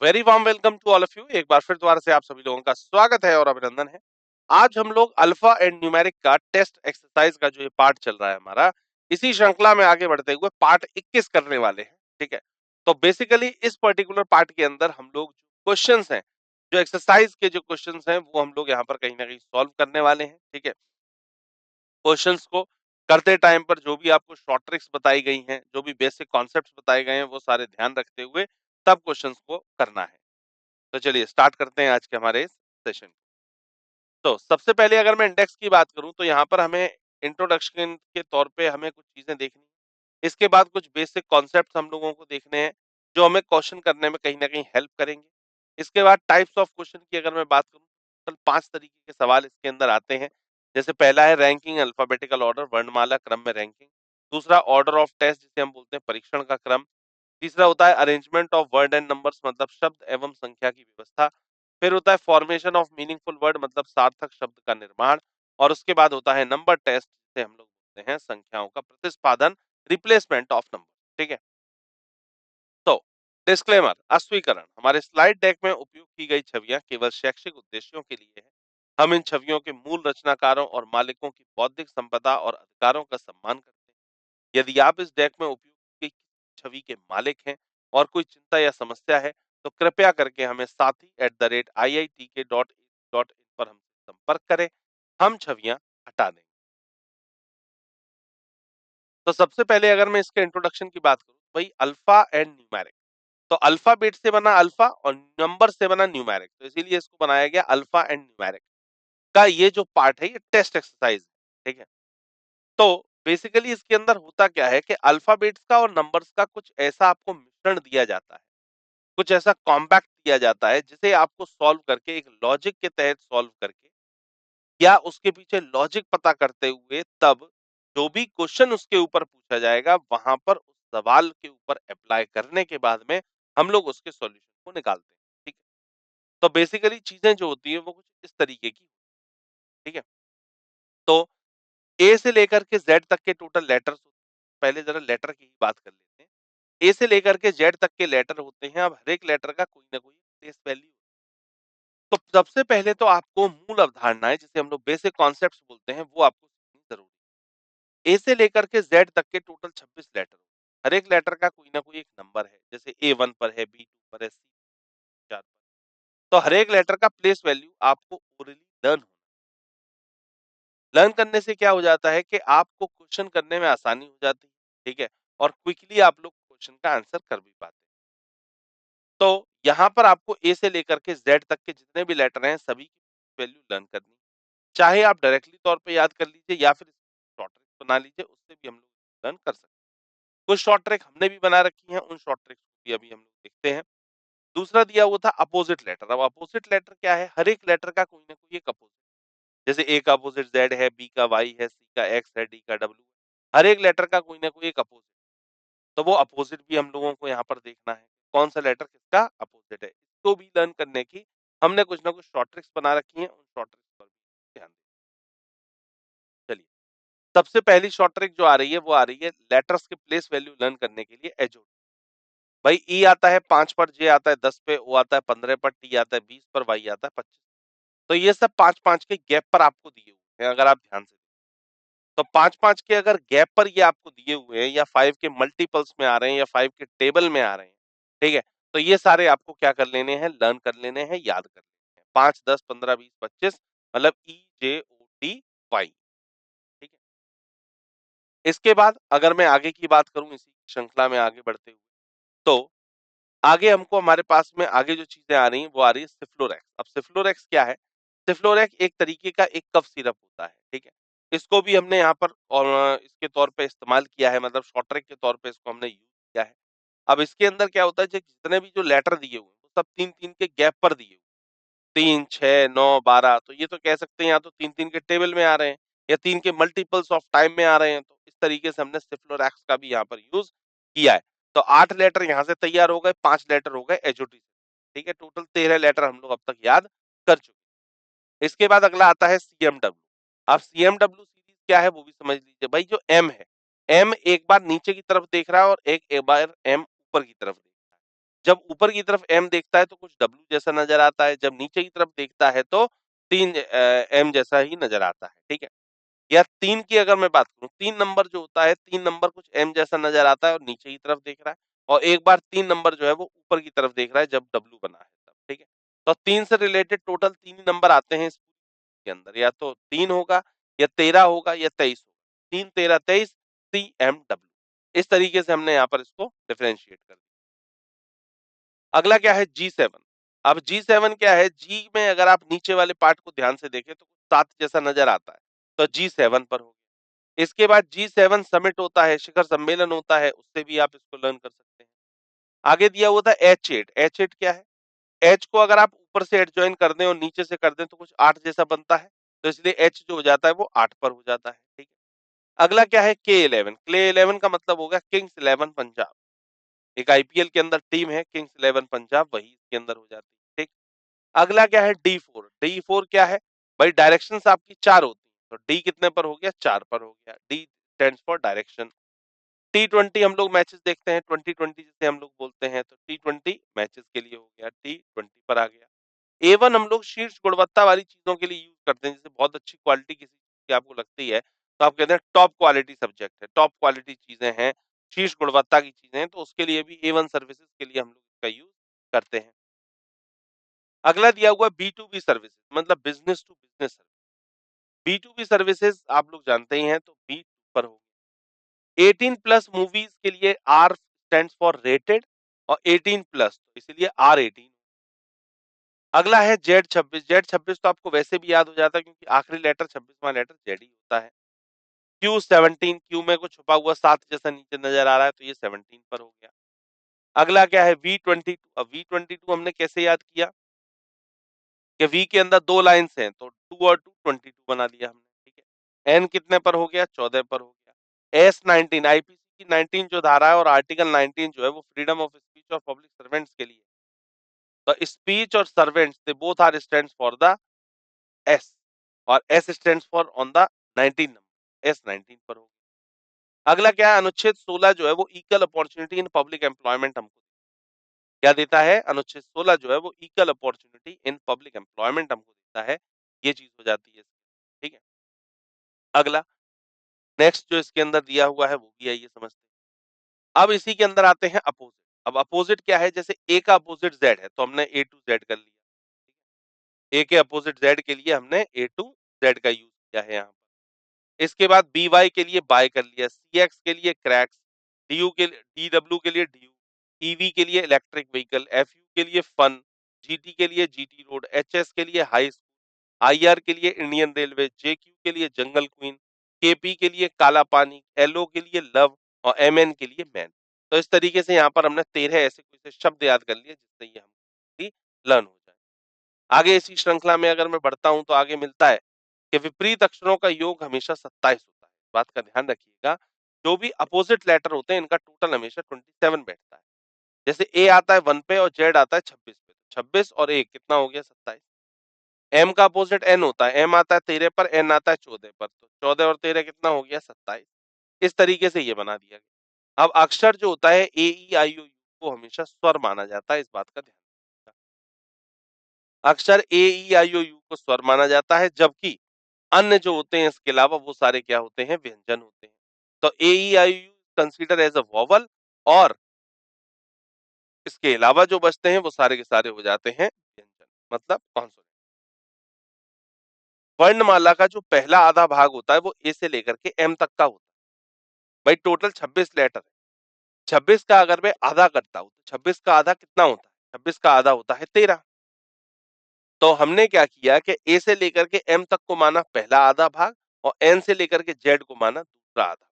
Very warm welcome to all of you. एक बार फिर दोबारा से आप सभी लोगों का स्वागत है और अभिनंदन है। आज हम लोग अल्फा एंड न्यूमेरिक का टेस्ट एक्सरसाइज का जो ये पार्ट चल रहा है हमारा, इसी श्रृंखला में आगे बढ़ते हुए पार्ट 21 करने वाले हैं। ठीक है, तो बेसिकली इस पर्टिकुलर पार्ट के अंदर हम लोग जो क्वेश्चंस हैं, जो एक्सरसाइज के जो क्वेश्चंस हैं, वो हम लोग यहाँ पर कहीं ना कहीं सॉल्व करने वाले हैं। ठीक है, क्वेश्चंस को करते टाइम पर जो भी आपको शॉर्ट ट्रिक्स बताई गई हैं, जो भी बेसिक कॉन्सेप्ट्स बताए गए हैं, वो सारे ध्यान रखते हुए तब क्वेश्चंस को करना है। तो चलिए स्टार्ट करते हैं आज के हमारे इस सेशन को। तो सबसे पहले अगर मैं इंडेक्स की बात करूं तो यहाँ पर हमें इंट्रोडक्शन के तौर पे हमें कुछ चीजें देखनी है। इसके बाद कुछ बेसिक कॉन्सेप्ट्स हम लोगों को देखने हैं जो हमें क्वेश्चन करने में कहीं ना कहीं हेल्प करेंगे। इसके बाद टाइप्स ऑफ क्वेश्चन की अगर मैं बात करूं तो 5 तरीके के सवाल इसके अंदर आते हैं। जैसे पहला है रैंकिंग अल्फाबेटिकल ऑर्डर, वर्णमाला क्रम में रैंकिंग। दूसरा ऑर्डर ऑफ टेस्ट जिसे हम बोलते हैं परीक्षण का क्रम। तीसरा होता है arrangement of word and numbers मतलब शब्द एवं संख्या की व्यवस्था। फिर होता है फॉर्मेशन ऑफ मीनिंगफुल वर्ड मतलब सार्थक शब्द का निर्माण। और उसके बाद होता है नंबर टेस्ट जिसे हम लोग बोलते हैं संख्याओं का प्रतिस्पादन, रिप्लेसमेंट ऑफ नंबर। ठीक है, तो डिस्क्लेमर अस्वीकरण, हमारे स्लाइड डेक में उपयोग की गई छवियां केवल शैक्षिक उद्देश्यों के लिए है। हम इन छवियों के मूल रचनाकारों और मालिकों की बौद्धिक संपदा और अधिकारों का सम्मान करते हैं। यदि आप इस डेक में उपयोग की छवि के मालिक हैं और कोई चिंता या समस्या है तो कृपया करके हमें sathi@iitk.in पर हमसे संपर्क करें। हम छवियां हटा देंगे। तो सबसे पहले अगर मैं इसके इंट्रोडक्शन की बात करूं, भाई अल्फा एंड न्यूमेरिक। तो अल्फाबेट से बना अल्फा और नंबर से बना न्यूमेरिक, तो इसीलिए इसको बनाया गया अल्फा एंड न्यूमेरिक। का ये जो पार्ट है ये टेस्ट एक्सरसाइज है। ठीक है, तो बेसिकली इसके अंदर होता क्या है कि अल्फाबेट्स का और नंबर्स का कुछ ऐसा आपको मिश्रण दिया जाता है, कुछ ऐसा कॉम्पैक्ट दिया जाता है जिसे आपको सॉल्व करके एक लॉजिक के तहत सॉल्व करके या उसके पीछे लॉजिक पता करते हुए तब जो भी क्वेश्चन उसके ऊपर पूछा जाएगा वहां पर उस सवाल के ऊपर अप्लाई करने के बाद में हम लोग उसके सॉल्यूशन को निकालते हैं। ठीक है, तो बेसिकली चीजें जो होती है वो कुछ इस तरीके की। ठीक है, तो ए से लेकर के जेड तक के टोटल लेटर्स, पहले जरा लेटर की ही बात कर लेते हैं। ए से लेकर के जेड तक के लेटर होते हैं। अब हर एक लेटर का कोई ना कोई प्लेस वैल्यू। तो सबसे पहले तो आपको मूल अवधारणाएं जिसे हम लोग बेसिक कॉन्सेप्ट्स बोलते हैं वो आपको सीखनी जरूरी है। ए से लेकर के जेड तक के टोटल 26 लेटर, हर एक लेटर का कोई ना कोई एक नंबर है। जैसे A1 पर है, B2 पर है, C4 पर। तो हर एक लेटर का प्लेस वैल्यू आपको ओरली लर्न करने से क्या हो जाता है कि आपको क्वेश्चन करने में आसानी हो जाती है। ठीक है, और क्विकली आप लोग क्वेश्चन का आंसर कर भी पाते हैं। तो यहाँ पर आपको ए से लेकर के जेड तक के जितने भी लेटर हैं सभी की वैल्यू लर्न करनी है। चाहे आप डायरेक्टली तौर पे याद कर लीजिए या फिर शॉर्ट ट्रिक बना लीजिए, उससे भी हम लोग लर्न कर सकते हैं। कुछ शॉर्ट ट्रिक हमने भी बना रखी हैं, उन शॉर्ट ट्रिक्स को भी अभी हम लोग देखते हैं। दूसरा दिया हुआ था अपोजिट लेटर। अब अपोजिट लेटर क्या है, हर एक लेटर का कोई ना कोई एक अपोजिट, जैसे ए का अपोजिट जेड है, बी का वाई है, सी का एक्स है, डी का डब्ल्यू है। हर एक लेटर का कोई ना कोई एक अपोजिट, तो वो अपोजिट भी हम लोगों को यहाँ पर देखना है, कौन सा लेटर किसका अपोजिट है। इसको भी लर्न करने की हमने कुछ ना कुछ शॉर्ट ट्रिक्स बना रखी हैं, उन शॉर्ट ट्रिक्स पर भी ध्यान दें। चलिए, सबसे पहली शॉर्ट ट्रिक जो आ रही है वो आ रही है लेटर्स के प्लेस वैल्यू लर्न करने के लिए एजोट। भाई ई आता है 5 पर, जे आता है 10 पे, ओ आता है 15 पर, टी आता है 20 पर, वाई आता है 25। तो ये सब 5-5 के गैप पर आपको दिए हुए हैं। अगर आप ध्यान से, तो 5-5 के अगर गैप पर ये आपको दिए हुए हैं या 5 के मल्टीपल्स में आ रहे हैं या 5 के टेबल में आ रहे हैं, ठीक है? तो ये सारे आपको क्या कर लेने हैं, लर्न कर लेने हैं, याद कर लेने हैं। 5, 10, 15, 20, 25 मतलब EJOTY, ठीक है? इसके बाद अगर मैं आगे की बात करूँ इसी श्रृंखला में आगे बढ़ते हुए, तो आगे हमको हमारे पास में आगे जो चीज़ें आ रही हैं वो आ रही है सिफ्लोरेक्स। अब सिफ्लोरेक्स क्या है? सिफ्लोरेक्स एक तरीके का एक कफ सिरप होता है, ठीक है? इसको भी हमने यहाँ पर और इसके तौर पे इस्तेमाल किया है, मतलब शॉर्ट ट्रिक के तौर पे इसको हमने यूज़ किया है। अब इसके अंदर क्या होता है, जो जितने भी जो लेटर दिए हुए हैं, वो सब 3-3 के गैप पर दिए हुए हैं। 3, 6, 9, 12, तो ये तो कह सकते हैं या तो 3-3 के टेबल में आ रहे हैं या 3 के मल्टीपल्स ऑफ टाइम में आ रहे हैं। तो इस तरीके से हमने सिफ्लोरेक्स का भी यहाँ पर यूज़ किया है। तो 8 लेटर यहाँ से तैयार हो गए, 5 लेटर हो गए एजोटी से, ठीक है? टोटल 13 लेटर हम लोग अब तक याद कर चुके हैं। इसके बाद अगला आता है सीएमडब्ल्यू। अब सीएमडब्ल्यू सीरीज क्या है वो भी समझ लीजिए। भाई जो एम है, एम एक बार नीचे की तरफ देख रहा है और एक बार एम ऊपर की तरफ देख रहा है। जब ऊपर की तरफ m देखता है तो कुछ w जैसा नज़र आता है, जब नीचे की तरफ देखता है तो 3 m जैसा ही नज़र आता है, ठीक है? या 3 की अगर मैं बात करूँ, 3 नंबर जो होता है, 3 नंबर कुछ m जैसा नज़र आता है और नीचे की तरफ देख रहा है और एक बार 3 नंबर जो है वो ऊपर की तरफ देख रहा है जब w बना है तब, ठीक है? तो 3 से रिलेटेड टोटल 3 ही नंबर आते हैं इस के अंदर, या तो 3 होगा या 13 होगा या 23 होगा। 3, 13, 23 CMW इस तरीके से हमने यहाँ पर इसको डिफरेंशिएट कर दिया। अगला क्या है G7। अब G7 क्या है, G में अगर आप नीचे वाले पार्ट को ध्यान से देखें तो 7 जैसा नज़र आता है, तो G7 पर हो गया। इसके बाद G7 समिट होता है, शिखर सम्मेलन होता है, उससे भी आप इसको लर्न कर सकते हैं। आगे दिया हुआ था H8। H8 क्या है? H को अगर आप ऊपर से एडजॉइन कर दें और नीचे से कर दें तो कुछ 8 जैसा बनता है, तो इसलिए H जो हो जाता है वो 8 पर हो जाता है, ठीक है। अगला क्या है K11। K11 का मतलब हो गया किंग्स 11 पंजाब। एक आईपीएल के अंदर टीम है किंग्स 11 पंजाब, वही इसके अंदर हो जाती है, ठीक। अगला क्या है D4। D4 क्या है? भाई डायरेक्शंस आपकी 4 होती हैं, तो D कितने पर हो गया? 4 पर हो गया। D stands for direction. T20 हम लोग मैचेस देखते हैं, 2020 जिसे हम लोग बोलते हैं, तो T20 मैचेस के लिए हो गया, T20 पर आ गया। A1 हम लोग शीर्ष गुणवत्ता वाली चीजों के लिए यूज करते हैं, जैसे बहुत अच्छी क्वालिटी किसी चीज की आपको लगती है, तो आप कहते हैं टॉप क्वालिटी सब्जेक्ट है, टॉप क्वालिटी चीजें हैं, शीर्ष गुणवत्ता की चीजें हैं, तो उसके लिए भी A1 सर्विसेज के लिए हम लोग इसका यूज करते हैं। अगला दिया हुआ B2B सर्विसेज, मतलब business to business service. B2B services आप लोग जानते ही हैं, तो B पर हो। 18 प्लस मूवीज के लिए R स्टैंड्स फॉर रेटेड और 18 प्लस, तो इसीलिए R18। अगला है Z26। Z26 तो आपको वैसे भी याद हो जाता है क्योंकि आखिरी लेटर 26वां लेटर Z ही होता है। Q17, Q में कुछ छुपा हुआ 7 जैसा नीचे नजर आ रहा है, तो ये 17 पर हो गया। अगला क्या है V22। अब V22 हमने कैसे याद किया कि V के अंदर 2 लाइन्स हैं, तो 2 और 2 22 बना दिया हमने, ठीक है। N कितने पर हो गया? 14 पर हो गया। S19 आईपीसी की 19 जो धारा है और आर्टिकल 19 जो है वो फ्रीडम ऑफ स्पीच और पब्लिक सर्वेंट्स के लिए। तो स्पीच और servants they both are stands for the S, और S stands for on the 19 number, S 19 पर होगी। अगला क्या है, अनुच्छेद 16 जो है वो equal opportunity in public employment हमको क्या देता है? अनुच्छेद 16 जो है वो equal opportunity in public employment हमको देता है, ये चीज हो जाती है, ठीक है। अगला नेक्स्ट जो इसके अंदर दिया हुआ है वो भी है, ये समझते हैं। अब इसी के अंदर आते हैं अपोजिट। अब अपोजिट क्या है, जैसे ए का अपोजिट जेड है तो हमने ए टू जेड कर लिया, ए के अपोजिट जेड के लिए हमने ए टू जेड का यूज किया है यहाँ। इसके बाद बी वाई के लिए बाय कर लिया, सी एक्स के लिए क्रैक्स, डी यू के लिए, डी डब्ल्यू के लिए डी यू, ईवी के लिए इलेक्ट्रिक व्हीकल, एफ यू के लिए फन, जीटी के लिए जीटी रोड, एच एस के लिए हाई स्कूल, आई आर के लिए इंडियन रेलवे, जे क्यू के लिए जंगल क्वीन, के पी के लिए काला पानी, एल ओ के लिए लव और एम एन के लिए मैन। तो इस तरीके से यहाँ पर हमने 13 ऐसे कुछ से शब्द याद कर लिए जिससे ये हम लर्न हो जाए। आगे इसी श्रृंखला में अगर मैं बढ़ता हूं तो आगे मिलता है कि विपरीत अक्षरों का योग हमेशा 27 होता है। बात का ध्यान रखिएगा, जो भी अपोजिट लेटर होते हैं इनका टोटल हमेशा 27 बैठता है। जैसे ए आता है 1 पे और जेड आता है 26 पे, 26 और 1 कितना हो गया? 27। एम का अपोजिट एन होता है, एम आता है 13 पर, एन आता है 14 पर, तो 14 और 13 कितना हो गया? 27। इस तरीके से ये बना दिया गया। अब अक्षर जो होता है ए ई आई ओ यू को हमेशा स्वर माना जाता है, इस बात का ध्यान रखिएगा। अक्षर ए ई आई ओ यू को स्वर माना जाता है, जबकि अन्य जो होते हैं इसके अलावा वो सारे क्या होते हैं? व्यंजन होते हैं। तो A E I U consider as a vowel, और इसके अलावा जो बचते हैं वो सारे के सारे हो जाते हैं व्यंजन, मतलब कॉन्सोनेंट। वर्णमाला का जो पहला आधा भाग होता है वो ए से लेकर के एम तक का होता है। भाई टोटल 26 लेटर है, 26 का अगर मैं आधा करता हूं तो 26 का आधा कितना होता है? 26 का आधा होता है 13। तो हमने क्या किया कि ए से लेकर के एम तक को माना पहला आधा भाग और एन से लेकर के जेड को माना दूसरा आधा।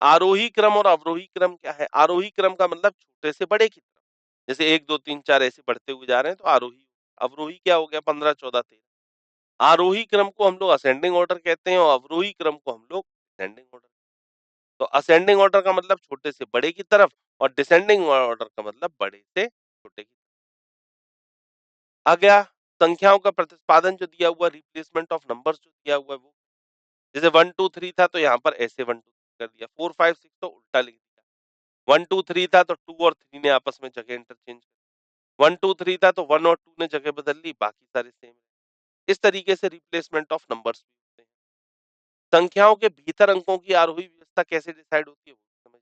आरोही क्रम और अवरोही क्रम क्या है? आरोही क्रम का मतलब छोटे से बड़े की तरफ, जैसे 1 2 3 4 ऐसे बढ़ते हुए जा रहे हैं तो आरोही। अवरोही क्या हो गया? 15 14 13। आरोही क्रम को हम लोग असेंडिंग ऑर्डर कहते हैं और अवरोही क्रम को हम लोग डिसेंडिंग ऑर्डर। तो असेंडिंग ऑर्डर का मतलब छोटे से बड़े की तरफ और डिसेंडिंग ऑर्डर का मतलब बड़े से छोटे की तरफ। आ गया संख्याओं का प्रतिस्पादन जो दिया हुआ, रिप्लेसमेंट ऑफ नंबर्स जो दिया हुआ है वो, जैसे 1 2 3 था तो यहाँ पर ऐसे 1 2 3 कर दिया, 4 5 6 तो उल्टा लिख दिया। 1 2 3 था तो 2 और 3 ने आपस में जगह इंटरचेंज, 1 2 3 था तो 1 और 2 ने जगह बदल ली, बाकी सारे सेम। इस तरीके से रिप्लेसमेंट ऑफ नंबर्स भी होते हैं। संख्याओं के भीतर अंकों की आरोही व्यवस्था कैसे डिसाइड होती है वो समझ,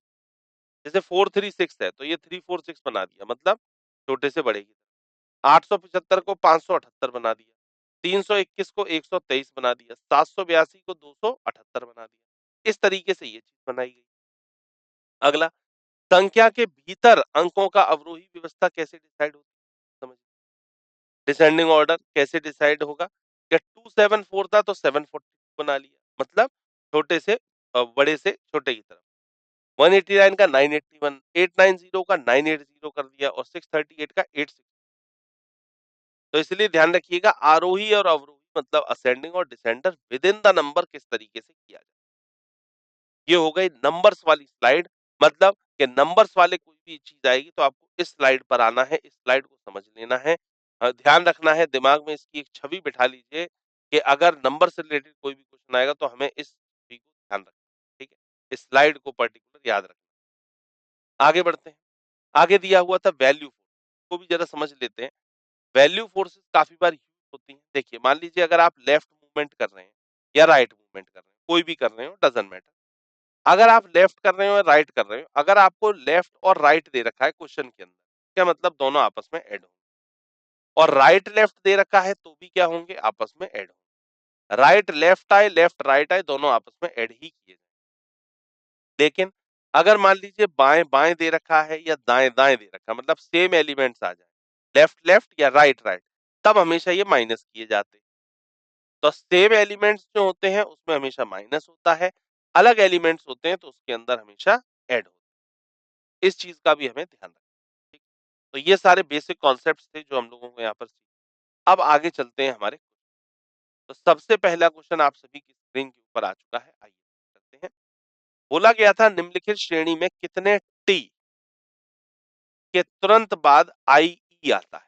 जैसे 436 है तो ये 346 बना दिया, मतलब छोटे से बड़े की तरफ। 875 को 578 बना दिया, 321 को 123 बना दिया, 782 को 278 बना दिया। इस तरीके से ये चीज बनाई गई। अगला, संख्या के भीतर अंकों का अवरोही व्यवस्था कैसे डिसाइड होती है समझिए। डिसेंडिंग ऑर्डर कैसे डिसाइड होगा, क्या 274 था तो 742 बना लिया, मतलब छोटे से बड़े से छोटे की तरफ। 189 का 981, 890 का 980 कर दिया और 638 का 860। तो इसलिए ध्यान रखिएगा, आरोही और अवरोही मतलब असेंडिंग और descender with in the number किस तरीके से किया जाए। ये हो गई नंबर्स वाली स्लाइड, मतलब कि नंबर्स वाले कोई भी चीज आएगी तो आपको इस स्लाइड पर आना है, इस स्लाइड को समझ लेना है। ध्यान रखना है, दिमाग में इसकी एक छवि बिठा लीजिए कि अगर नंबर से रिलेटेड कोई भी क्वेश्चन आएगा तो हमें इस छवि को ध्यान रखना है, ठीक है? इस स्लाइड को पर्टिकुलर याद रखना। आगे बढ़ते हैं। आगे दिया हुआ था वैल्यू फोर्स, को भी जरा समझ लेते हैं। वैल्यू फोर्सेस काफी बार यूज होती हैं। देखिए, मान लीजिए अगर आप लेफ्ट मूवमेंट कर रहे हैं या राइट मूवमेंट कर रहे हैं, कोई भी कर रहे हो, डजंट मैटर। अगर आप लेफ्ट कर रहे हो या राइट कर रहे हो, अगर आपको लेफ्ट और राइट दे रखा है क्वेश्चन के अंदर, क्या मतलब दोनों आपस में ऐड होंगे, और राइट लेफ्ट दे रखा है तो भी क्या होंगे, आपस में ऐड होंगे। राइट लेफ्ट आए, लेफ्ट राइट आए, दोनों आपस में ऐड ही किए जाए। लेकिन अगर मान लीजिए बाएं बाएं दे रखा है या दाएं दाएं दे रखा है, मतलब सेम एलिमेंट्स आ जाए, लेफ्ट लेफ्ट या राइट राइट, तब हमेशा ये माइनस किए जाते हैं। तो सेम एलिमेंट्स जो होते हैं उसमें हमेशा माइनस होता है, अलग एलिमेंट्स होते हैं तो उसके अंदर हमेशा ऐड होता है। इस चीज का भी हमें ध्यान रखना है, ठीक। तो ये सारे बेसिक कॉन्सेप्ट्स थे जो हम लोगों को यहाँ पर सीखे। अब आगे चलते हैं हमारे। तो सबसे पहला क्वेश्चन आप सभी की स्क्रीन के ऊपर आ चुका है, आइए करते हैं। बोला गया था निम्नलिखित श्रेणी में कितने टी के तुरंत बाद आई ई आता है,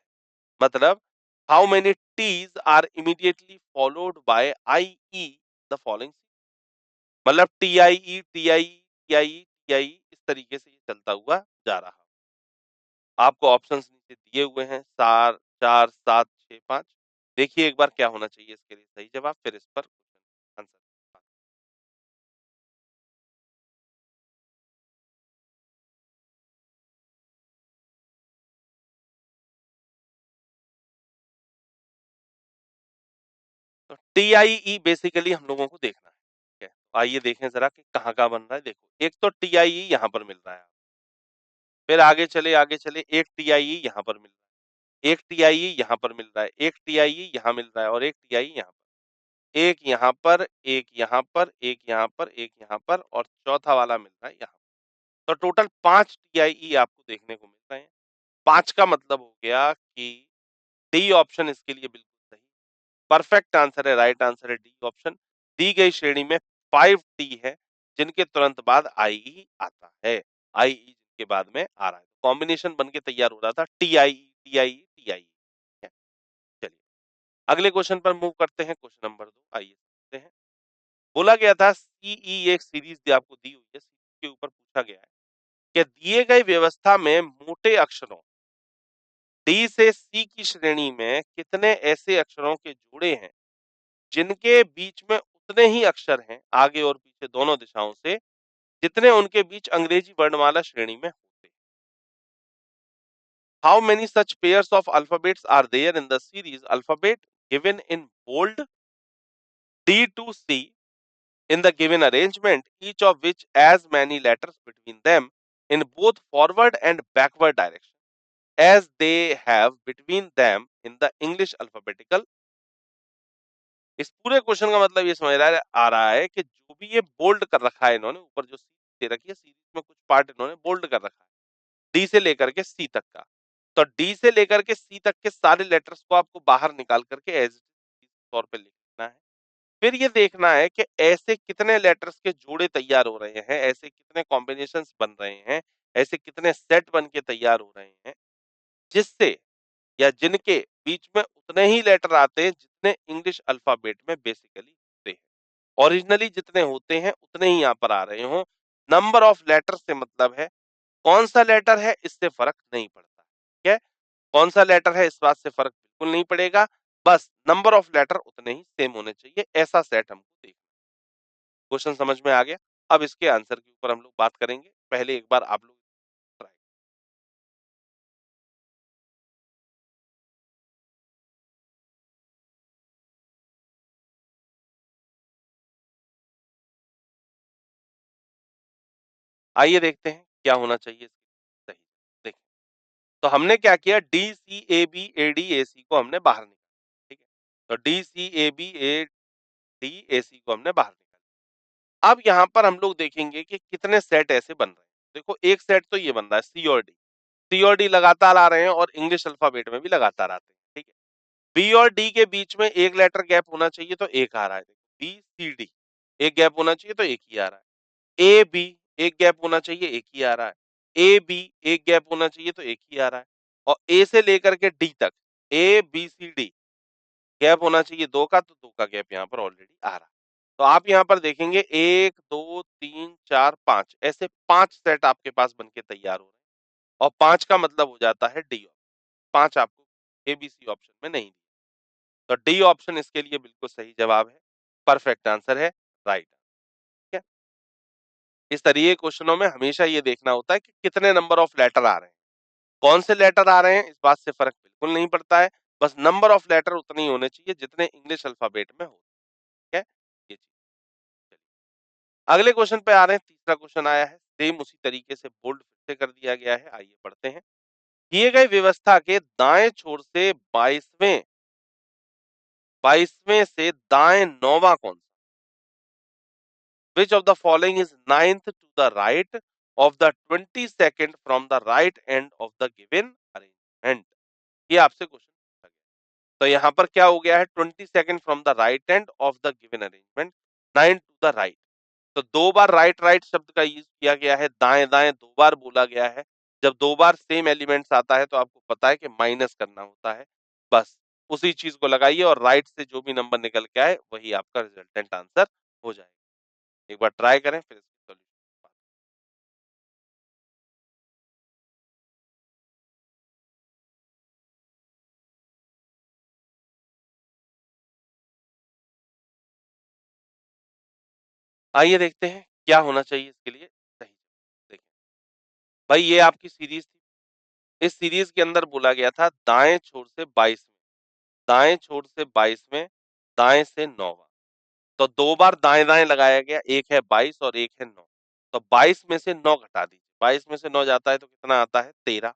मतलब how many T's are immediately followed by I E the following, मतलब T I E T I T I T I, इस तरीके से ये चलता हुआ जा रहा। आपको ऑप्शंस नीचे दिए हुए हैं, 4 4 7 6 5। देखिए एक बार क्या होना चाहिए इसके लिए सही जवाब, फिर इस पर आंसर। तो टी आई ई बेसिकली हम लोगों को देखना है, ठीक है? तो आइए देखें जरा कि कहाँ-कहाँ बन रहा है। देखो, एक तो टी आई ई यहाँ पर मिल रहा है, फिर आगे चले एक टी आई ई यहाँ पर मिल रहा है, एक टी आई ई यहाँ पर मिल रहा है, एक टी आई ई यहाँ मिल रहा है और एक टी आई ई यहाँ पर, एक यहाँ पर, एक यहाँ पर, एक यहाँ पर, एक यहाँ पर और चौथा वाला मिल रहा है यहाँ। तो टोटल 5 टीआईई आपको देखने को मिल रहे हैं। 5 का मतलब हो गया कि डी ऑप्शन इसके लिए बिल्कुल सही, परफेक्ट आंसर है, राइट आंसर है डी ऑप्शन। दी गई श्रेणी में 5 टी है जिनके तुरंत बाद आईई आता है, आईई जिनके बाद में आ रहा है। कॉम्बिनेशन बन के तैयार हो रहा था टीआईई टीआईई टीआईई। चलिए अगले क्वेश्चन पर मूव करते हैं, क्वेश्चन नंबर 2, आइए देखते हैं। बोला गया था सीई एक सीरीज आपको दी हुई है, सीरीज के ऊपर पूछा गया है कि दिए गए व्यवस्था में मोटे अक्षरों डी से सी की श्रेणी में कितने ऐसे अक्षरों के जोड़े हैं जिनके बीच में उतने ही अक्षर हैं आगे और पीछे दोनों दिशाओं से जितने उनके बीच अंग्रेजी वर्णमाला श्रेणी में होते हैं। How many such pairs of alphabets are there in the series alphabet given in bold D to C in the given arrangement, each of which as many letters between them in both forward and backward direction as they have between them in the English alphabetical। इस पूरे question का मतलब ये समझ आ रहा है कि जो भी ये बोल्ड कर रखा है इन्होंने, ऊपर जो सीरीज दे रखी है, सीरीज में कुछ पार्ट इन्होंने बोल्ड कर रखा है डी से लेकर के सी तक का। तो डी से लेकर के सी तक के सारे लेटर्स को आपको बाहर निकाल करके एज तौर पे लिखना है। फिर ये देखना है कि ऐसे कितने लेटर्स के जोड़े तैयार हो रहे हैं, ऐसे कितने कॉम्बिनेशंस बन रहे हैं, ऐसे कितने सेट बन के तैयार हो रहे हैं, जिससे या जिनके बीच में उतने ही लेटर आते हैं जितने इंग्लिश अल्फाबेट में बेसिकली होते हैं। ओरिजिनली जितने होते हैं उतने ही यहाँ पर आ रहे हों। नंबर ऑफ लेटर से मतलब है कौन-सा लेटर है इससे फ़र्क नहीं पड़ता, ठीक है? कौन-सा लेटर है इस बात से फ़र्क बिल्कुल नहीं पड़ेगा, बस नंबर ऑफ लेटर उतने ही सेम होने चाहिए, ऐसा सेट हमको देखना। क्वेश्चन समझ में आ गया? अब इसके आंसर के ऊपर हम लोग बात करेंगे, पहले एक बार आप लोग ट्राई। आइए देखते हैं क्या होना चाहिए इसके सही। देखिए, तो हमने क्या किया डी, सी, ए, बी, ए, डी, ए, सी को हमने बाहर निकाला, ठीक है? तो डी, सी, ए, बी, ए, डी, ए, सी को हमने बाहर निकाला। अब यहाँ पर हम लोग देखेंगे कि कितने सेट ऐसे बन रहे हैं। देखो एक सेट तो ये बन रहा है सी और डी। सी और डी लगातार आ रहे हैं और इंग्लिश अल्फाबेट में भी लगातार आते हैं, ठीक है? बी और डी के बीच में एक लेटर गैप होना चाहिए तो एक आ रहा है। बी, सी, डी एक गैप होना चाहिए तो एक ही आ रहा है। ए, बी एक गैप होना चाहिए, एक ही आ रहा है। ए, बी एक गैप होना चाहिए तो एक ही आ रहा है। और ए से लेकर के डी तक ए, बी, सी, डी गैप होना चाहिए 2 का, तो 2 का गैप यहाँ पर ऑलरेडी आ रहा है। तो आप यहाँ पर देखेंगे 1, 2, 3, 4, 5 ऐसे 5 सेट आपके पास बन के तैयार हो रहे हैं और 5 का मतलब हो जाता है डी ऑप्शन। 5 आपको एबीसी ऑप्शन में नहीं दिया। तो डी ऑप्शन इसके लिए बिल्कुल सही जवाब है। परफेक्ट आंसर है, राइट। ठीक है? इस तरीके के क्वेश्चनों में हमेशा ये देखना होता है कि कितने नंबर ऑफ लेटर आ रहे हैं। कौन से लेटर आ रहे हैं इस बात से फ़र्क बिल्कुल नहीं पड़ता है। बस नंबर ऑफ लेटर उतने ही होने चाहिए जितने इंग्लिश अल्फ़ाबेट में हो, ठीक है? ये चीज़। चलिए, अगले क्वेश्चन पे आ रहे हैं, तीसरा क्वेश्चन आया है, सेम उसी तरीके से बोल्ड फिर से कर दिया गया है, आइए पढ़ते हैं। दिए गए व्यवस्था के दाएँ छोर से 22वें से दाएँ 9वां कौन-सा? Which of the following is ninth to the right of the 22nd from the right end of the given arrangement? ये आपसे क्वेश्चन पूछा गया। तो यहाँ पर क्या हो गया है 22nd from the right end of the given arrangement 9 to the right. तो 2 बार राइट राइट शब्द का यूज किया गया है, दाएं दाएं 2 बार बोला गया है। जब 2 बार सेम एलिमेंट्स आता है तो आपको पता है कि माइनस करना होता है। बस उसी चीज को लगाइए और राइट से जो भी नंबर निकल के आए वही आपका रिजल्टेंट आंसर हो जाएगा। एक बार ट्राई करें फिर इसकी सॉल्यूशन। आइए देखते हैं क्या होना चाहिए इसके लिए सही। देखिए भाई ये आपकी सीरीज थी। इस सीरीज के अंदर बोला गया था दाएं छोर से 22वें, दाएं छोर से 22वें, दाएं से 9वां। तो 2 बार दाएं-दाएं लगाया गया, एक है 22 और एक है 9। तो 22 में से 9 घटा दीजिए, 22 में से 9 जाता है तो कितना आता है 13।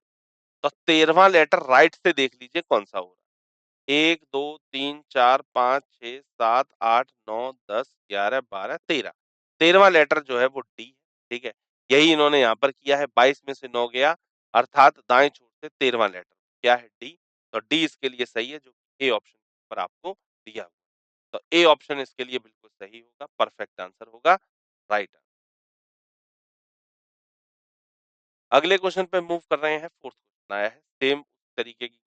तो 13वां लेटर राइट से देख लीजिए कौन-सा हो रहा है। 1, 2, 3, 4, 5, 6, 7, 8, 9, 10, 11, 12, 13। 13वां लेटर जो है वो डी है, ठीक है? यही इन्होंने यहाँ पर किया है 22 में से 9 गया अर्थात दाएँ छोर से 13वां लेटर क्या है डी। तो डी इसके लिए सही है जो ए ऑप्शन पर आपको दिया हुआ है। तो ए ऑप्शन इसके लिए बिल्कुल सही होगा, परफेक्ट आंसर होगा, राइट। अगले क्वेश्चन पे मूव कर रहे हैं, फोर्थ क्वेश्चन आया है सेम तरीके की।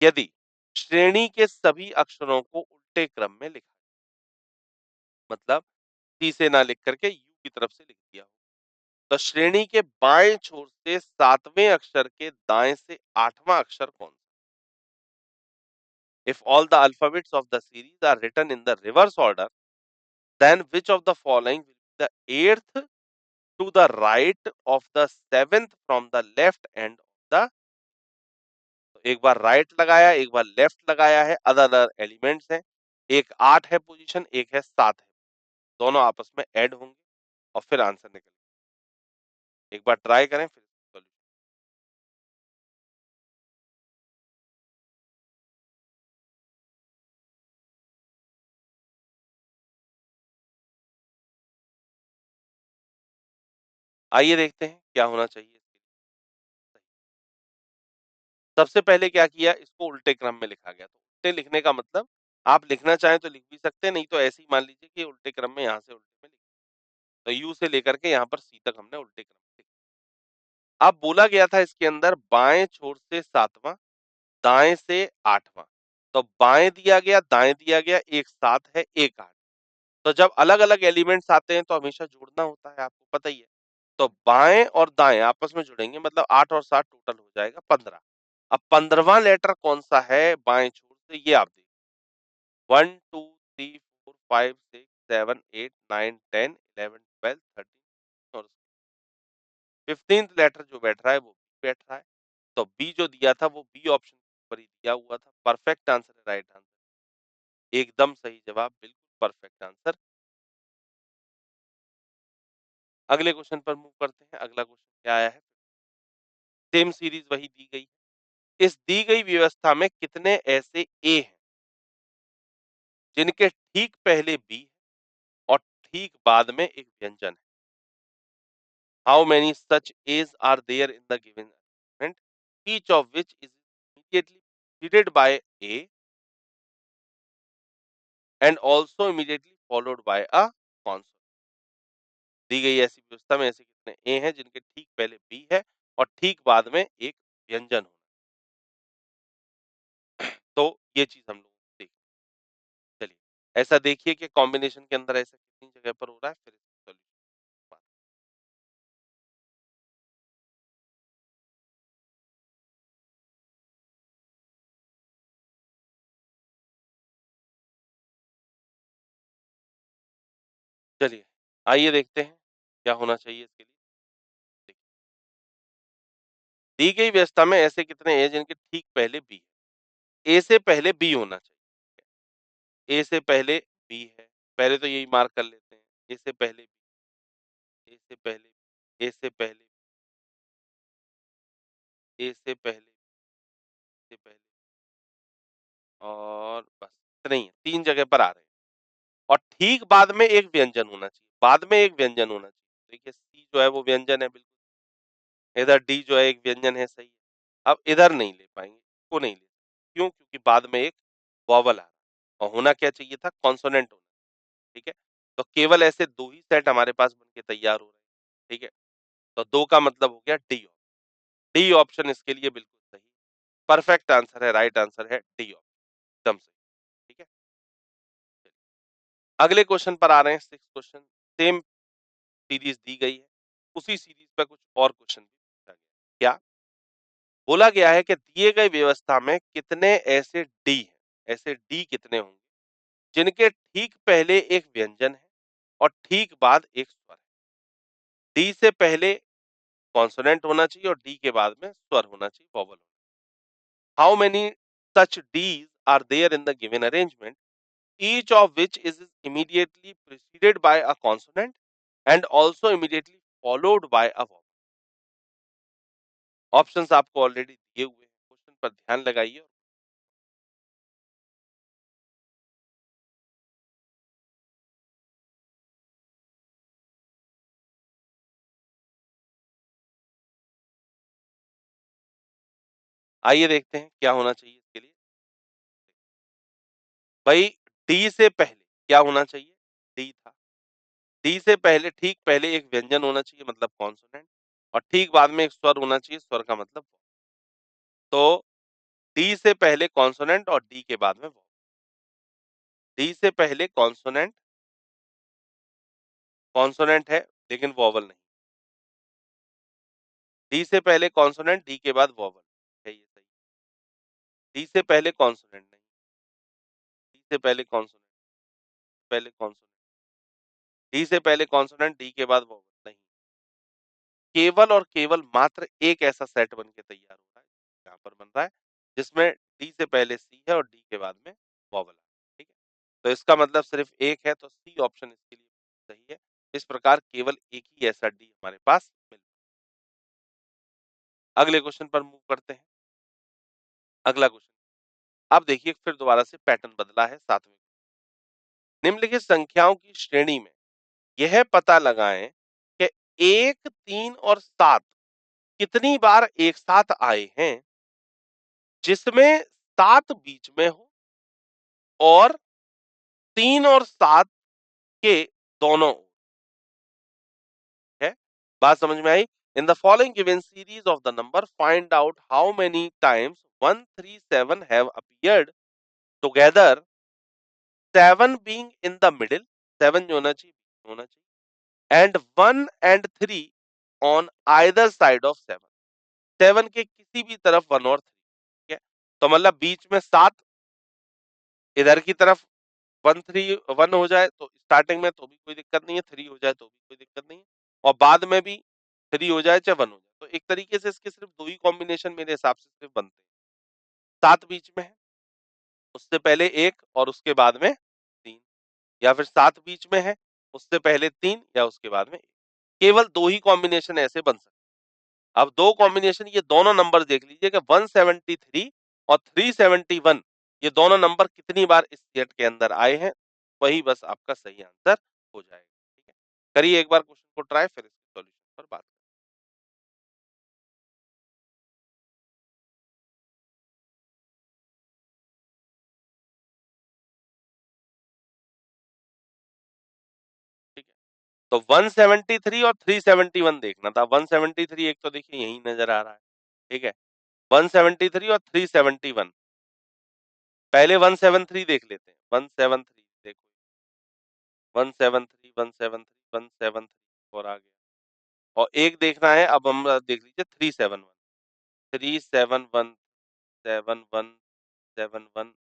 यदि श्रेणी के सभी अक्षरों को उल्टे क्रम में लिखा मतलब सी से ना लिख करके यू की तरफ से लिख दिया हो तो श्रेणी के बाएं छोर से 7वें अक्षर के दाएं से 8वां अक्षर कौन सा? If all the alphabets of the series are written in the reverse order, then which of the following will be the eighth to the right of the seventh from the left end of the। तो एक बार right लगाया, एक बार left लगाया है, अलग अलग elements हैं। एक 8 है पोजीशन, एक है 7 है। दोनों आपस में ऐड होंगे और फिर आंसर निकलेगा। एक बार ट्राई करें फिर सॉल्यूशन। आइए देखते हैं क्या होना चाहिए इसके लिए। सबसे पहले क्या किया इसको उल्टे क्रम में लिखा गया। तो उल्टे लिखने का मतलब आप लिखना चाहें तो लिख भी सकते हैं, नहीं तो ऐसे ही मान लीजिए कि उल्टे क्रम में यहाँ से उल्टे में लिख। तो यू से लेकर के यहाँ पर सी तक हमने उल्टे क्रम में लिखा। अब बोला गया था इसके अंदर बाएं छोर से 7वां, दाएं से 8वां। तो बाएं दिया गया, दाएं दिया गया, एक 7 है, एक 8। तो जब अलग-अलग एलिमेंट्स आते हैं तो हमेशा जोड़ना होता है, आपको पता ही है। तो बाएं और दाएं आपस में जुड़ेंगे, मतलब 8 और 7 टोटल हो जाएगा 15। अब 15वां लेटर कौन सा है बाएं छोर से, ये आप देखिए। 1 2 3 4 5 6 7 8 9 10 11 12 13 और 15th लेटर जो बैठ रहा है वो बी बैठ रहा है। तो बी जो दिया था वो बी ऑप्शन पर ही दिया हुआ था। परफेक्ट आंसर है, राइट आंसर, एकदम सही जवाब, बिल्कुल परफेक्ट आंसर। अगले क्वेश्चन पर मूव करते हैं। अगला क्वेश्चन क्या आया है, सेम सीरीज वही दी गई है। इस दी गई व्यवस्था में कितने ऐसे ए हैं जिनके ठीक पहले बी है और ठीक बाद में एक व्यंजन है? How many such Es are there in the given statement, each of which is immediately preceded by a and also immediately followed by a consonant? दी गई ऐसी व्यवस्था में ऐसे कितने ए हैं जिनके ठीक पहले बी है और ठीक बाद में एक व्यंजन होना? तो ये चीज हम लोग देख, चलिए ऐसा देखिए कि कॉम्बिनेशन के अंदर ऐसा कितनी जगह पर हो रहा है, फिर सॉल्यूशन। चलिए आइए देखते हैं क्या होना चाहिए इसके लिए। देखिए, दी गई व्यवस्था में ऐसे कितने ए जिनके ठीक पहले बी है? ए से पहले बी होना चाहिए। ए से पहले बी है, पहले तो यही मार्क कर लेते हैं। ए से पहले बी, ए से पहले, ए से पहले, ए से पहले, से पहले और बस इतना ही है, 3 जगह पर आ रहे हैं। और ठीक बाद में एक व्यंजन होना चाहिए, बाद में एक व्यंजन होना चाहिए। देखिए सी जो है वो व्यंजन है बिल्कुल, इधर डी जो है एक व्यंजन है, सही है। अब इधर नहीं ले पाएंगे, इसको नहीं ले, क्यों? क्योंकि बाद में एक वॉवल आ रहा है और होना क्या चाहिए था, कॉन्सोनेंट होना, ठीक है। तो केवल ऐसे 2 ही सेट हमारे पास बनके तैयार हो रहे हैं, ठीक है। तो 2 का मतलब हो गया डी ऑप्शन। डी ऑप्शन इसके लिए बिल्कुल सही, परफेक्ट आंसर है, राइट आंसर है डी ऑप्शन, एकदम सही, ठीक है। अगले क्वेश्चन पर आ रहे हैं, 6th क्वेश्चन। सेम सीरीज दी गई है, उसी सीरीज पे कुछ और क्वेश्चन भी पूछा गया। क्या बोला गया है कि दिए गए व्यवस्था में कितने ऐसे डी हैं, ऐसे डी कितने होंगे जिनके ठीक पहले एक व्यंजन है और ठीक बाद एक स्वर है? डी से पहले कॉन्सोनेंट होना चाहिए और डी के बाद में स्वर होना चाहिए, vowel. How many such Ds are there in the given arrangement, each of which is immediately preceded by a consonant and also immediately followed by a vowel? Options आपको ऑलरेडी दिए हुए हैं, क्वेश्चन पर ध्यान लगाइए। आइए देखते हैं क्या होना चाहिए इसके लिए। भाई डी से पहले क्या होना चाहिए, डी था। डी से पहले ठीक पहले एक व्यंजन होना चाहिए, मतलब कॉन्सोनेंट, और ठीक बाद में एक स्वर होना चाहिए, स्वर का मतलब vowel। तो डी से पहले कॉन्सोनेंट और डी के बाद में वॉवल। डी से पहले कॉन्सोनेंट, कॉन्सोनेंट है लेकिन वॉवल नहीं। डी से पहले कॉन्सोनेंट, डी के बाद वॉवल है, ये सही। डी से पहले कॉन्सोनेंट नहीं, डी से पहले कॉन्सोनेंट, पहले कॉन्सोनेंट, डी से पहले कॉन्सोनेंट, डी के बाद वॉवल नहीं। केवल और केवल मात्र एक ऐसा सेट बन के तैयार हो रहा है, यहाँ पर बन रहा है, जिसमें डी से पहले सी है और डी के बाद में वॉवल है, ठीक है। तो इसका मतलब सिर्फ एक है, तो सी ऑप्शन इसके लिए सही है। इस प्रकार केवल एक ही ऐसा डी हमारे पास मिल। अगले क्वेश्चन पर मूव करते हैं। अगला क्वेश्चन, अब देखिए फिर दोबारा से पैटर्न बदला है, 7वें। निम्नलिखित संख्याओं की श्रेणी में यह पता लगाएं कि 1, 3 और 7 कितनी बार एक साथ आए हैं जिसमें 7 बीच में हो और 3 और 7 के दोनों ओर, है। बात समझ में आई? In the following given series of the number find out how many times 1 3 7 have appeared together, 7 being in the middle, 7 जो होना चाहिए होना चाहिए, and 1 and 3 on either side of 7, 7 के किसी भी तरफ 1 और 3, ठीक है? तो मतलब बीच में 7 इधर की तरफ 1 3 1 हो जाए तो स्टार्टिंग में तो भी कोई दिक्कत नहीं है, 3 हो जाए तो भी कोई दिक्कत नहीं है और बाद में भी 3 हो जाए चाहे 1 हो जाए। तो एक तरीके से इसके सिर्फ 2 ही कॉम्बिनेशन मेरे हिसाब से सिर्फ बनते हैं। 7 बीच में है, उससे पहले 1 और उसके बाद में 3, या फिर 7 बीच में है, उससे पहले 3 या उसके बाद में 1। केवल 2 ही कॉम्बिनेशन ऐसे बन सकते हैं। अब 2 कॉम्बिनेशन ये दोनों नंबर देख लीजिए कि 173 और 371 ये दोनों नंबर कितनी बार इस सेट के अंदर आए हैं, वही बस आपका सही आंसर हो जाएगा, ठीक है? करिए एक बार क्वेश्चन को ट्राई फिर इसके सॉल्यूशन पर बात ठीक है? तो 173 और 371 देखना था। 173 एक तो देखिए यहीं नज़र आ रहा है, ठीक है? 173 और 371 पहले 173 देख लेते हैं। 173 देखो 173 173 173 और आ गया और एक देखना है अब हम देख लीजिए 371 371 71 71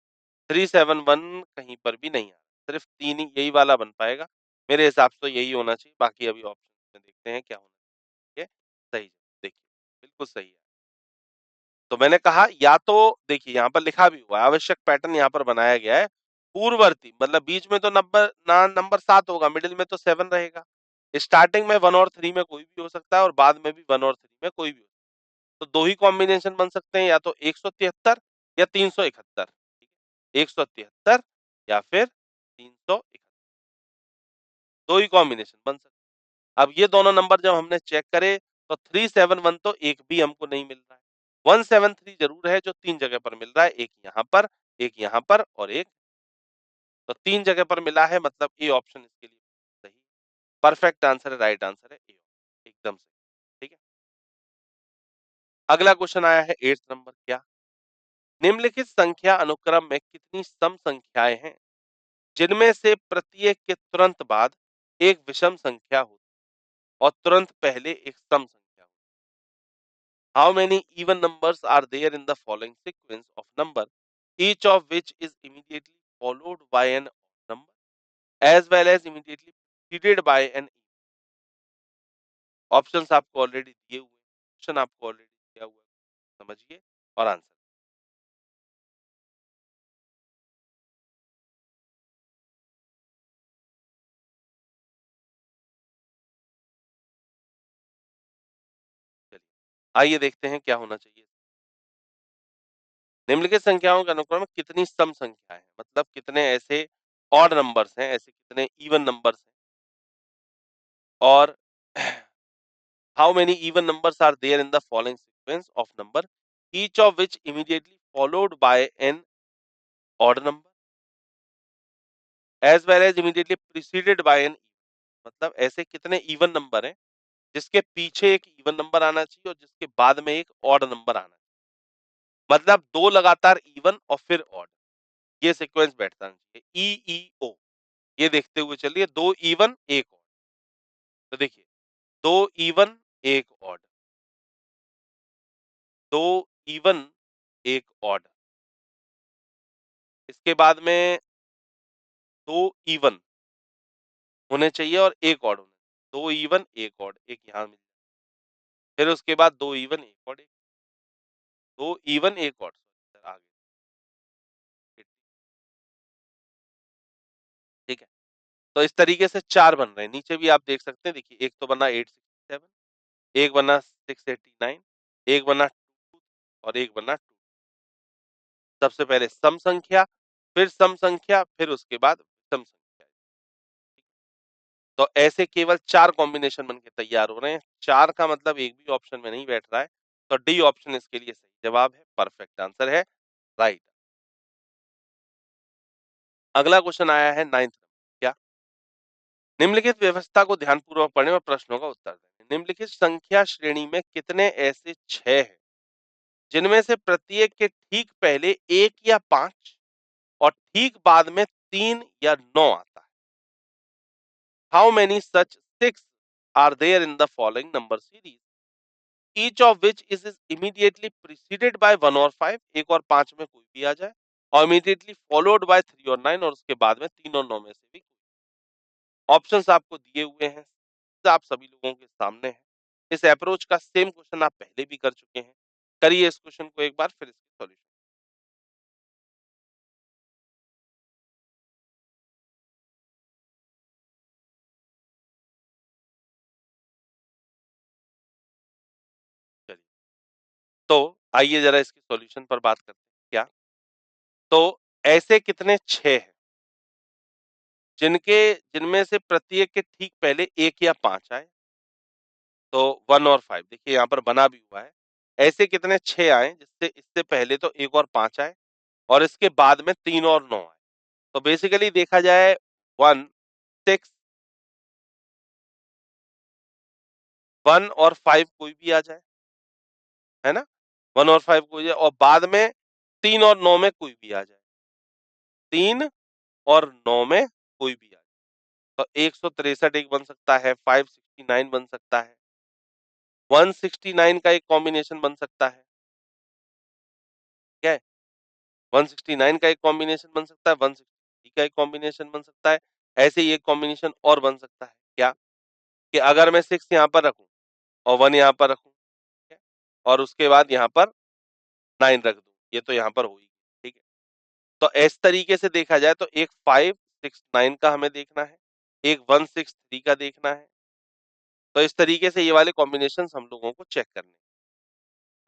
371 कहीं पर भी नहीं आ रहा। सिर्फ 3 ही यही वाला बन पाएगा। मेरे हिसाब से तो यही होना चाहिए, बाकी अभी ऑप्शन में देखते हैं क्या होना चाहिए। सही देखिए, बिल्कुल सही है। तो मैंने कहा या तो देखिए यहाँ पर लिखा भी हुआ है आवश्यक पैटर्न यहाँ पर बनाया गया है पूर्ववर्ती मतलब बीच में तो नंबर 7 होगा, मिडिल में तो 7 रहेगा। स्टार्टिंग में 1 और 3 में कोई भी हो सकता है और बाद में भी 1 और 3 में कोई भी हो सकता है। तो 2 ही कॉम्बिनेशन बन सकते हैं या तो 173 या 371, 173 या फिर 371, 2 ही कॉम्बिनेशन बन सकते हैं। अब ये दोनों नंबर जब हमने चेक करे तो 371 तो एक भी हमको नहीं मिल रहा है। 173 जरूर है जो 3 जगह पर मिल रहा है, एक यहाँ पर और एक तो 3 जगह पर मिला है मतलब ए ऑप्शन इसके लिए सही। परफेक्ट आंसर है, राइट आंसर है ए, एकदम सही, ठीक है? अगला क्वेश्चन आया है 8th नंबर क्या? निम्नलिखित संख्या अनुक्रम में कितनी सम संख्याएं हैं जिनमें से प्रत्येक के तुरंत बाद एक विषम संख्या होती और तुरंत पहले एक सम संख्या होती? How many even numbers are there in the following sequence of number, each of which is immediately followed by an odd number as well as immediately preceded by an options आपको ऑलरेडी दिए हुए हैं, option आपको already दिया हुआ है, समझिए और आंसर चलिए। आइए देखते हैं क्या होना चाहिए। निम्नलिखित संख्याओं के अनुक्रम में कितनी सम संख्याएं हैं, मतलब कितने ऐसे ऑड नंबर्स हैं, ऐसे कितने इवन नंबर्स हैं और how many even numbers are there in the following sequence of number, each of which immediately followed by an odd number as well as immediately preceded by an मतलब ऐसे कितने even number हैं जिसके पीछे एक even number आना चाहिए और जिसके बाद में एक ऑड नंबर आना चाहिए, मतलब 2 लगातार इवन और फिर ऑड, ये सीक्वेंस बैठना चाहिए ई ई ओ। ये देखते हुए चलिए 2 इवन 1 ऑड, तो देखिए 2 इवन 1 ऑड, 2 इवन 1 ऑड, इसके बाद में 2 इवन होने चाहिए और 1 ऑड होना चाहिए। 2 इवन 1 ऑड, एक यहाँ मिल फिर उसके बाद 2 इवन 1 ऑड, 2 इवन 1 ऑड आगे, ठीक है? तो इस तरीके से 4 बन रहे हैं। नीचे भी आप देख सकते हैं, देखिए एक तो बना 867, एक बना 689, एक बना 2 और एक बना 2। सबसे पहले सम संख्या, फिर सम संख्या, फिर उसके बाद विषम संख्या। तो ऐसे केवल 4 कॉम्बिनेशन बन के तैयार हो रहे हैं। 4 का मतलब एक भी ऑप्शन में नहीं बैठ रहा है। तो डी ऑप्शन इसके लिए सही जवाब है, परफेक्ट आंसर है, राइट। अगला क्वेश्चन आया है 9th क्या? निम्नलिखित व्यवस्था को ध्यानपूर्वक पढ़ें और प्रश्नों का उत्तर दें। निम्नलिखित संख्या श्रेणी में कितने ऐसे 6 हैं जिनमें से प्रत्येक के ठीक पहले 1 या 5 और ठीक बाद में 3 या 9 आता है? How many such 6 are there in the following number series, each of which is immediately preceded by 1 और 5, 1 और 5 में कोई भी आ जाए, और immediately followed by 3 और 9, और उसके बाद में 3 और 9 में से भी। ऑप्शंस आपको दिए हुए हैं, आप सभी लोगों के सामने है। इस अप्रोच का सेम क्वेश्चन आप पहले भी कर चुके हैं। करिए इस क्वेश्चन को एक बार, फिर इसके सॉल्यूशन। चलिए, तो आइए जरा इसके सॉल्यूशन पर बात करते हैं। क्या? तो ऐसे कितने 6 हैं जिनमें से प्रत्येक के ठीक पहले 1 या 5 आए? तो 1 और 5 देखिए यहाँ पर बना भी हुआ है। ऐसे कितने 6 आए जिससे इससे पहले तो 1 और 5 आए और इसके बाद में 3 और 9 आए। तो बेसिकली देखा जाए 1, 6, 1 और 5 कोई भी आ जाए, है ना? 1 और 5 कोई और बाद में 3 और 9 में कोई भी आ जाए। 3 और 9 में कोई भी आ जाए। तो 163 एक बन सकता है, 569 बन सकता है, 169 का एक कॉम्बिनेशन बन सकता है। क्या है? 169 का एक कॉम्बिनेशन बन सकता है, 163 का एक कॉम्बिनेशन बन सकता है। ऐसे ही एक कॉम्बिनेशन और बन सकता है। क्या? कि अगर मैं 6 यहाँ पर रखूँ और 1 यहाँ पर रखूँ, ठीक है? और उसके बाद यहाँ पर 9 रख दूँ, ये तो यहाँ पर हो ही, ठीक है? तो इस तरीके से देखा जाए तो एक 569 का हमें देखना है, एक 163 का देखना है। तो इस तरीके से ये वाले कॉम्बिनेशंस हम लोगों को चेक करने हैं।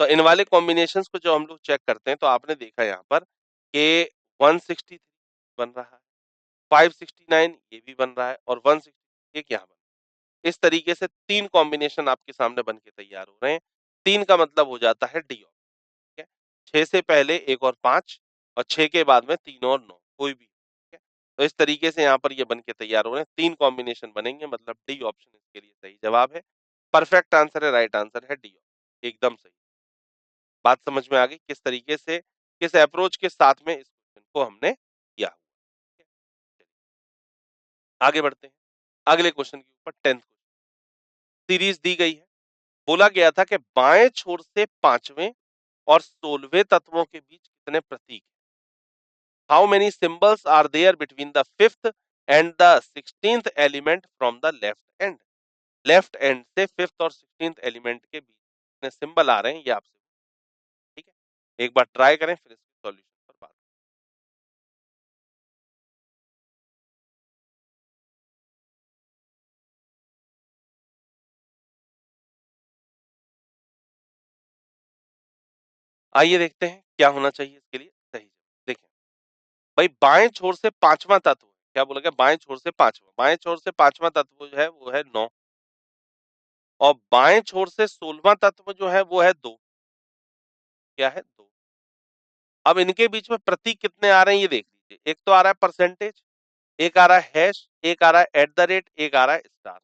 तो इन वाले कॉम्बिनेशंस को जो हम लोग चेक करते हैं, तो आपने देखा यहाँ पर कि 163 बन रहा है, 569 ये भी बन रहा है और 160 एक यहाँ बन रहा है। इस तरीके से 3 कॉम्बिनेशन आपके सामने बन के तैयार हो रहे हैं। 3 का मतलब हो जाता है डी ऑप्शन, ठीक है? 6 से पहले 1 और 5 और 6 के बाद में 3 और 9 कोई भी, ठीक है? तो इस तरीके से यहाँ पर ये बन के तैयार हो रहे हैं। 3 कॉम्बिनेशन बनेंगे, मतलब डी ऑप्शन इसके लिए सही जवाब है। परफेक्ट आंसर है, राइट आंसर है डी ऑप्शन, एकदम सही। बात समझ में आ गई किस तरीके से, किस अप्रोच के साथ में इस क्वेश्चन को हमने किया हुआ है। चलिए, आगे बढ़ते हैं। अगले क्वेश्चन के ऊपर 10th क्वेश्चन सीरीज दी गई है। बोला गया था कि बाएं छोर से 5वें और 16वें तत्वों के बीच कितने प्रतीक हैं? How many symbols are there between the 5th and the 16th element from the left end? Left end से 5th और 16th एलिमेंट के बीच कितने सिंबल आ रहे हैं, ये आपसे, ठीक है? एक बार ट्राई करें, फिर इसके सॉल्यूशन पर बात। आइए देखते हैं क्या होना चाहिए इसके लिए सही जवाब। देखिए भाई, बाएं छोर से पांचवा तत्व, क्या बोला गया? बाएं छोर से पांचवा, बाएं छोर से पांचवा तत्व जो है वो है 9, और बाएं छोर से 16वां तत्व जो है वो है 2। क्या है? 2। अब इनके बीच में प्रतीक कितने आ रहे हैं ये देख लीजिए। एक तो आ रहा है परसेंटेज, एक आ रहा है हैश, एक आ रहा है एट द रेट, एक आ रहा है स्टार।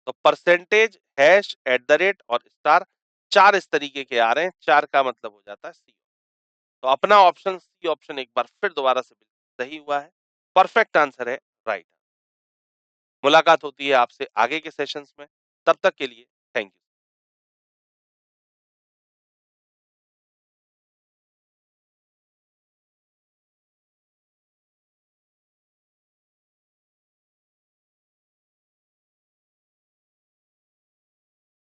तो percentage, hash, at the rate और स्टार, 4 इस तरीके के आ रहे हैं। 4 का मतलब हो जाता है सी। तो अपना ऑप्शन सी ऑप्शन एक बार फिर दोबारा से बिल्कुल सही हुआ है। परफेक्ट आंसर है, राइट। मुलाकात होती है आपसे आगे के सेशंस में। तब तक के लिए थैंक यू।